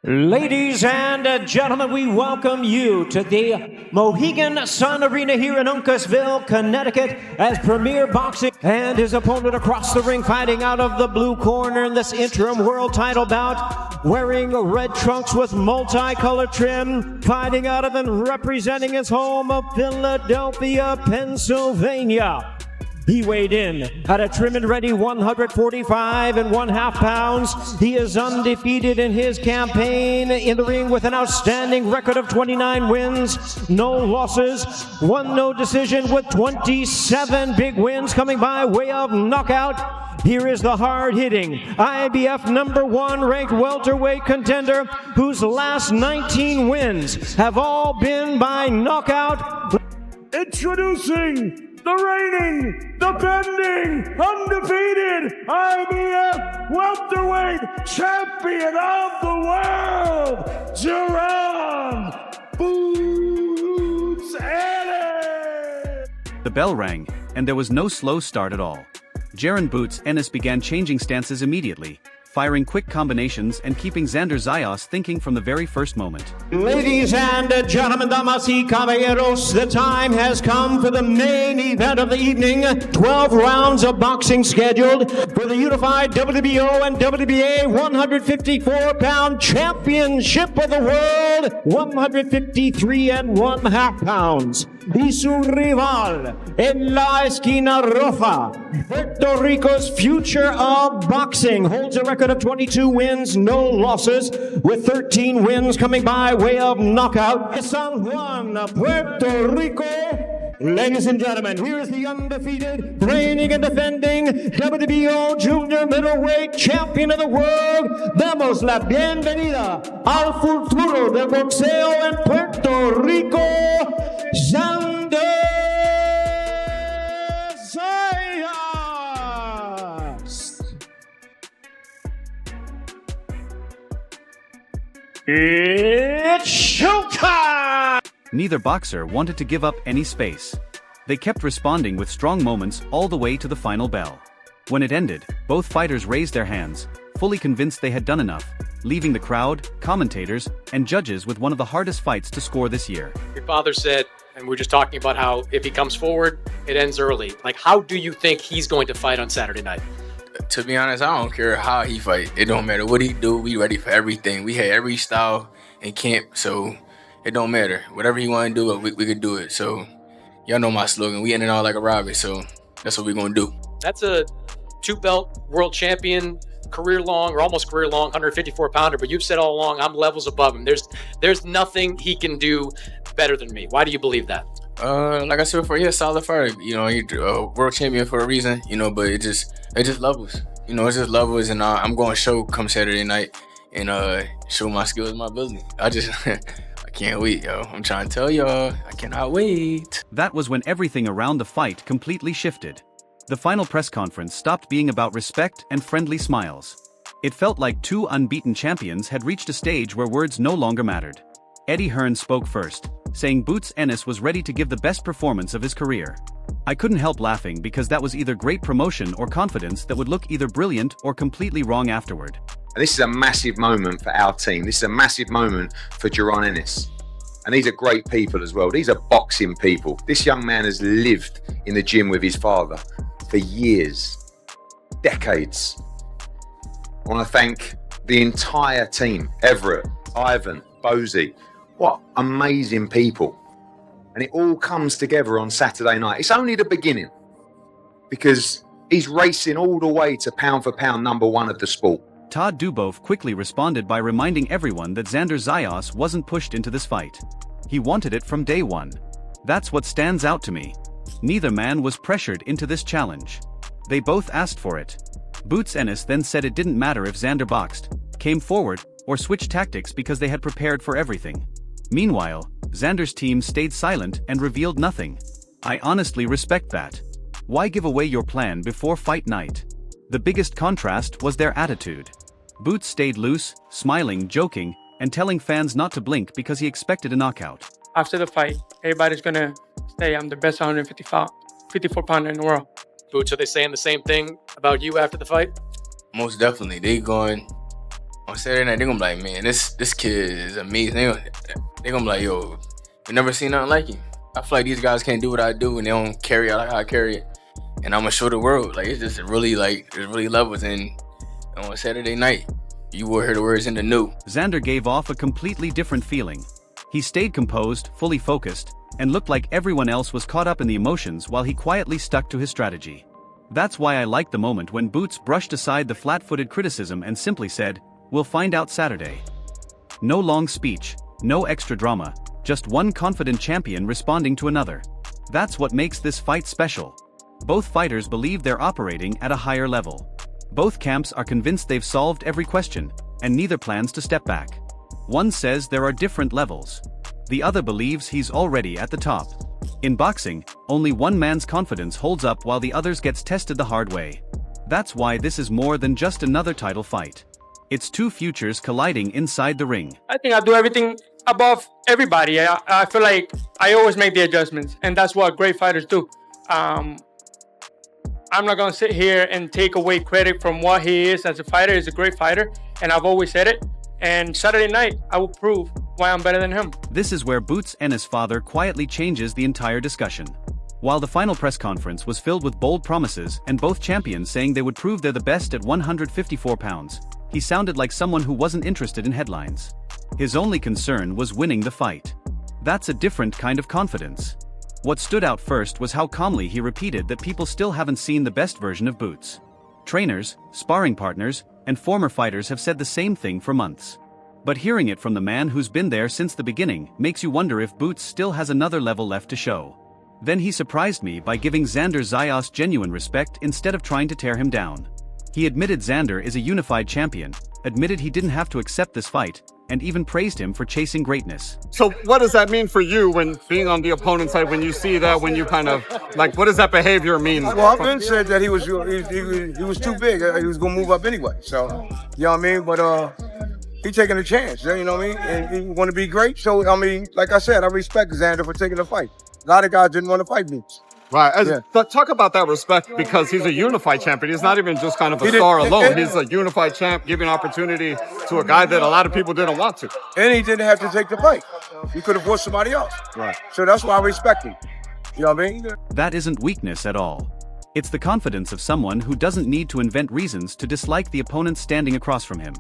Ladies and gentlemen, we welcome you to the Mohegan Sun Arena here in Uncasville, Connecticut, as Premier Boxing and his opponent across the ring, fighting out of the blue corner in this interim world title bout, wearing red trunks with multicolored trim, fighting out of and representing his home of Philadelphia, Pennsylvania. He weighed in at a trim and ready 145 and 1/2 pounds. He is undefeated in his campaign in the ring with an outstanding record of 29 wins, no losses, one no decision, with 27 big wins coming by way of knockout. Here is the hard-hitting IBF #1 ranked welterweight contender whose last 19 wins have all been by knockout. Introducing the reigning, defending, undefeated IBF welterweight champion of the world, Jaron Boots Ennis. The bell rang, and there was no slow start at all. Jaron Boots Ennis began changing stances immediately, firing quick combinations and keeping Xander Zayas thinking from the very first moment. Ladies and gentlemen, damas y caballeros, the time has come for the main event of the evening. 12 rounds of boxing scheduled for the unified WBO and WBA 154-pound championship of the world, 153 and 1/2 pounds. Y su rival en la esquina roja, Puerto Rico's future of boxing, holds a record of 22 wins, no losses, with 13 wins coming by way of knockout. San Juan, Puerto Rico. Ladies and gentlemen, here is the undefeated, reigning and defending WBO Junior Middleweight Champion of the World. Damos la bienvenida al futuro del boxeo en Puerto Rico, Xander Zayas. It's showtime! Neither boxer wanted to give up any space. They kept responding with strong moments all the way to the final bell. When it ended, both fighters raised their hands, fully convinced they had done enough, leaving the crowd, commentators, and judges with one of the hardest fights to score this year. Your father said, and we're just talking about how if he comes forward, it ends early. Like, how do you think he's going to fight on Saturday night? To be honest, I don't care how he fight. It don't matter what he do. We ready for everything. We had every style in camp, so it don't matter. Whatever he want to do, we could do it. So y'all know my slogan. We end it all like a robbery, so that's what we're going to do. That's a 2-belt world champion, career-long or almost career-long 154-pounder, but you've said all along I'm levels above him. There's nothing he can do better than me. Why do you believe that? Like I said before, he's a solid fighter. You know, he's a world champion for a reason, you know, but it just levels. You know, it's just levels, and I'm going to show come Saturday night and show my skills and my ability. I can't wait, yo. I'm trying to tell y'all, I cannot wait. That was when everything around the fight completely shifted. The final press conference stopped being about respect and friendly smiles. It felt like two unbeaten champions had reached a stage where words no longer mattered. Eddie Hearn spoke first, saying Boots Ennis was ready to give the best performance of his career. I couldn't help laughing because that was either great promotion or confidence that would look either brilliant or completely wrong afterward. And this is a massive moment for our team. This is a massive moment for Jaron Ennis. And these are great people as well. These are boxing people. This young man has lived in the gym with his father for years, decades. I want to thank the entire team, Everett, Ivan, Bozy. What amazing people. And it all comes together on Saturday night. It's only the beginning, because he's racing all the way to pound for pound #1 of the sport. Todd Dubove quickly responded by reminding everyone that Xander Zayas wasn't pushed into this fight. He wanted it from day one. That's what stands out to me. Neither man was pressured into this challenge. They both asked for it. Boots Ennis then said it didn't matter if Xander boxed, came forward, or switched tactics because they had prepared for everything. Meanwhile, Xander's team stayed silent and revealed nothing. I honestly respect that. Why give away your plan before fight night? The biggest contrast was their attitude. Boots stayed loose, smiling, joking, and telling fans not to blink because he expected a knockout. After the fight, everybody's gonna say I'm the best 154-pounder in the world. Boots, are they saying the same thing about you after the fight? Most definitely. They going, on Saturday night, they're gonna be like, man, this kid is amazing. They're gonna be like, yo, we never seen nothing like him. I feel like these guys can't do what I do, and they don't carry it like how I carry it. And I'm gonna show the world. Like, it's just really there's really levels. And on Saturday night, you will hear the words in the new. Xander gave off a completely different feeling. He stayed composed, fully focused, and looked like everyone else was caught up in the emotions while he quietly stuck to his strategy. That's why I liked the moment when Boots brushed aside the flat-footed criticism and simply said, "We'll find out Saturday." No long speech, no extra drama, just one confident champion responding to another. That's what makes this fight special. Both fighters believe they're operating at a higher level. Both camps are convinced they've solved every question, and neither plans to step back. One says there are different levels. The other believes he's already at the top. In boxing, only one man's confidence holds up while the other's gets tested the hard way. That's why this is more than just another title fight. It's two futures colliding inside the ring. I think I do everything above everybody. I feel like I always make the adjustments, and that's what great fighters do. I'm not going to sit here and take away credit from what he is as a fighter. He's a great fighter, and I've always said it. And Saturday night, I will prove why I'm better than him. This is where Boots Ennis' father quietly changes the entire discussion. While the final press conference was filled with bold promises and both champions saying they would prove they're the best at 154 pounds, he sounded like someone who wasn't interested in headlines. His only concern was winning the fight. That's a different kind of confidence. What stood out first was how calmly he repeated that people still haven't seen the best version of Boots. Trainers, sparring partners, and former fighters have said the same thing for months. But hearing it from the man who's been there since the beginning makes you wonder if Boots still has another level left to show. Then he surprised me by giving Xander Zayas genuine respect instead of trying to tear him down. He admitted Xander is a unified champion, admitted he didn't have to accept this fight, and even praised him for chasing greatness. So what does that mean for you when being on the opponent's side, when you see that, when you kind of, like, what does that behavior mean? Well, I've been said that he was too big. He was going to move up anyway. So, you know what I mean? But he's taking a chance, you know what I mean? And he want to be great. So, I mean, like I said, I respect Xander for taking the fight. A lot of guys didn't want to fight me. Right. But talk about that respect, because he's a unified champion. He's not even just kind of a star alone. He's a unified champ, giving opportunity to a guy that a lot of people didn't want to. And he didn't have to take the fight. He could have forced somebody else. Right. So that's why I respect him. You know what I mean? That isn't weakness at all. It's the confidence of someone who doesn't need to invent reasons to dislike the opponent standing across from him.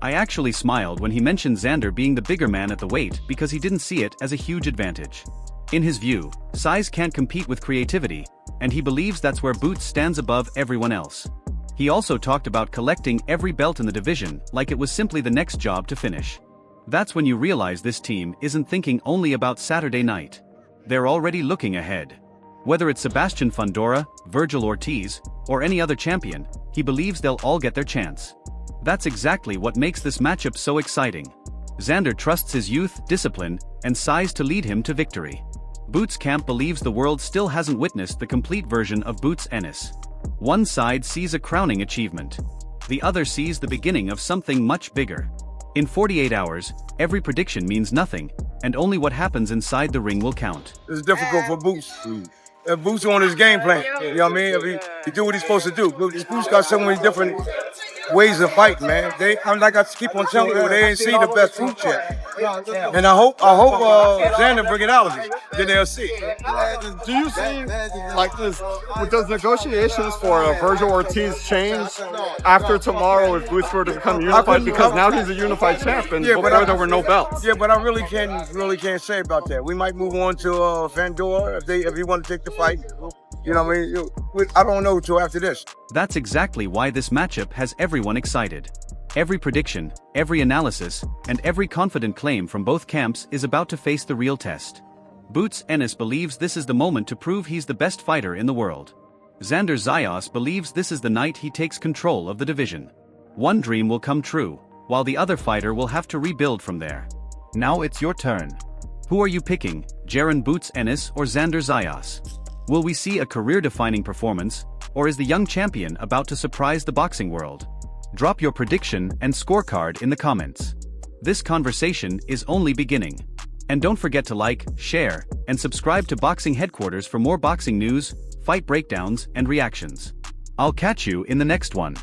I actually smiled when he mentioned Xander being the bigger man at the weight because he didn't see it as a huge advantage. In his view, size can't compete with creativity, and he believes that's where Boots stands above everyone else. He also talked about collecting every belt in the division like it was simply the next job to finish. That's when you realize this team isn't thinking only about Saturday night. They're already looking ahead. Whether it's Sebastian Fundora, Virgil Ortiz, or any other champion, he believes they'll all get their chance. That's exactly what makes this matchup so exciting. Xander trusts his youth, discipline, and size to lead him to victory. Boots camp believes the world still hasn't witnessed the complete version of Boots Ennis. One side sees a crowning achievement. The other sees the beginning of something much bigger. In 48 hours, every prediction means nothing, and only what happens inside the ring will count. It's difficult for Boots. If Boots on his game plan, you know what I mean? If he do what he's supposed to do. Boots got so many different ways of fighting, man. I'm like I keep on telling you, they ain't see the best fruit yet. And I hope Xander bring it out of it. Then they'll see. Do you see, like this, does negotiations for Virgil Ortiz change after tomorrow if Boots were to become unified? Because now he's a unified champ, and before there were no belts. Yeah, but I really can't say about that. We might move on to Fundora if he want to take the fight. You know what I mean? I don't know until after this. That's exactly why this matchup has everyone excited. Every prediction, every analysis, and every confident claim from both camps is about to face the real test. Boots Ennis believes this is the moment to prove he's the best fighter in the world. Xander Zayas believes this is the night he takes control of the division. One dream will come true, while the other fighter will have to rebuild from there. Now it's your turn. Who are you picking, Jaron Boots Ennis or Xander Zayas? Will we see a career-defining performance, or is the young champion about to surprise the boxing world? Drop your prediction and scorecard in the comments. This conversation is only beginning. And don't forget to like, share, and subscribe to Boxing Headquarters for more boxing news, fight breakdowns, and reactions. I'll catch you in the next one.